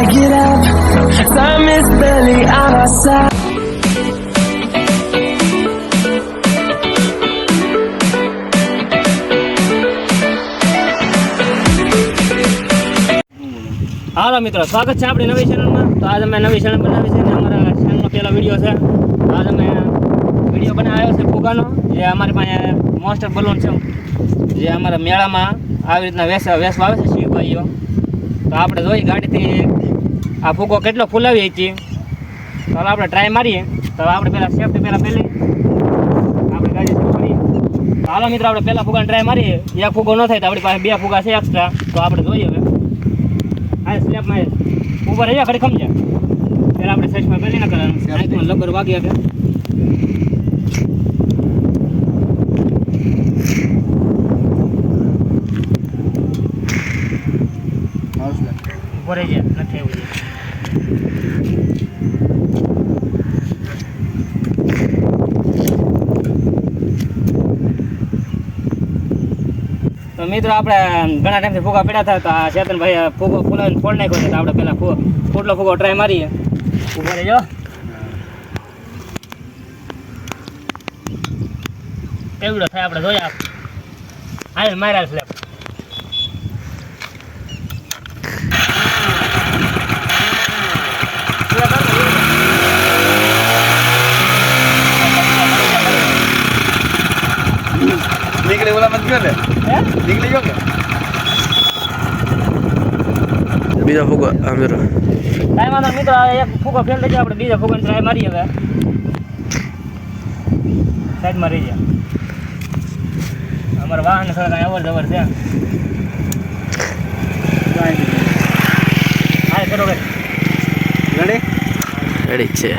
get up. Time is barely on our side. હાલો મિત્રો, સ્વાગત છે આપણી નવી ચેનલમાં. તો આજે અમે નવી ચેનલ બનાવી છે ને અમારા ચેનલનો પહેલો વિડીયો છે. તો આજે અમે વિડીયો બનાવ્યો છે ફુગાનો, જે અમારી પાસે મોસ્ટર બલૂન છે, જે અમારા મેળામાં આવી રીતના વેસવા આવે છે શિવભાઈઓ. તો આપણે જોઈએ ગાડીથી આ ફુગો કેટલો ફૂલાવી હતી. તો આપણે ટ્રાય મારીએ. તો આપણે પહેલાં સેફ્ટી પહેલી આપણે ગાડી શરૂ કરીએ. તો હાલો મિત્રો, આપણે પહેલાં ફુગાને ટ્રાય મારીએ. એક ફુગો ન થાય તો આપણી પાસે 2 ફુગા છે એક્સ્ટ્રા. તો આપણે જોઈએ હવે આ સ્લેબમાં ઉપર રહ્યા ખડી ખમજે પહેલાં આપણે સચમાં પહેલી ના કરવાનું લબર વાગી આપે. ઉપર રહી જાય નથી એવું છે. તો મિત્રો, આપણે ઘણા ટાઈમથી ફુગા પડ્યા હતા. તો આ ચેતનભાઈ ફુગો ફૂલાવીને ફોડ નાખ્યો છે. તો આપણે પહેલાં ફૂટલો ફુગો ટ્રાય મારીએ. ઉભો રહેજો. કેવડો થાય આપણે જોયા. હાલ માર્યા સ્લેબ. નીકળે ઓલા મત ગયો ને નીકળી ગયો કે બીજા ફૂગો આ મેરો ટાઈમ આનો મિત્રો એક ફૂગો ફેલ થઈ જાય. આપણે બીજા ફૂગોને ટ્રાય મારીએ. હવે સાઈડમાં રહી જાય. અમારા વાહન થોડા કાંઈ અવર જવર છે. હા કરો રેડી છે.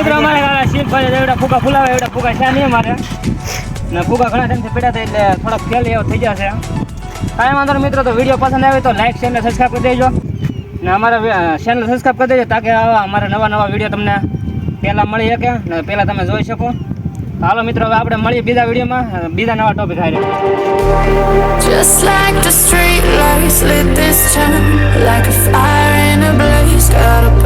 મિત્રો, અમારે શિવભાઈ એવડા ફુગા ફૂલાવે એવડા ફુગા છે નહીં અમારે. ને ફુગા ઘણા ટાઈમથી પડ્યા હતા એટલે થોડાક ફેલ એવો થઈ જશે. કાંઈ વાંધો નહીં મિત્રો. તો વિડીયો પસંદ આવે તો લાઈક શેર ને સબસ્ક્રાઈબ કરી દેજો. ને અમારા ચેનલ સબસ્ક્રાઈબ કરી દેજો તાકે આવા અમારા નવા વિડીયો તમને પહેલાં મળી શકે ને પહેલાં તમે જોઈ શકો. હાલો મિત્રો, હવે આપણે મળીએ બીજા વિડીયોમાં બીજા નવા ટોપિક આવી. Just like the street lights lit this town, like a fire in a blaze, got a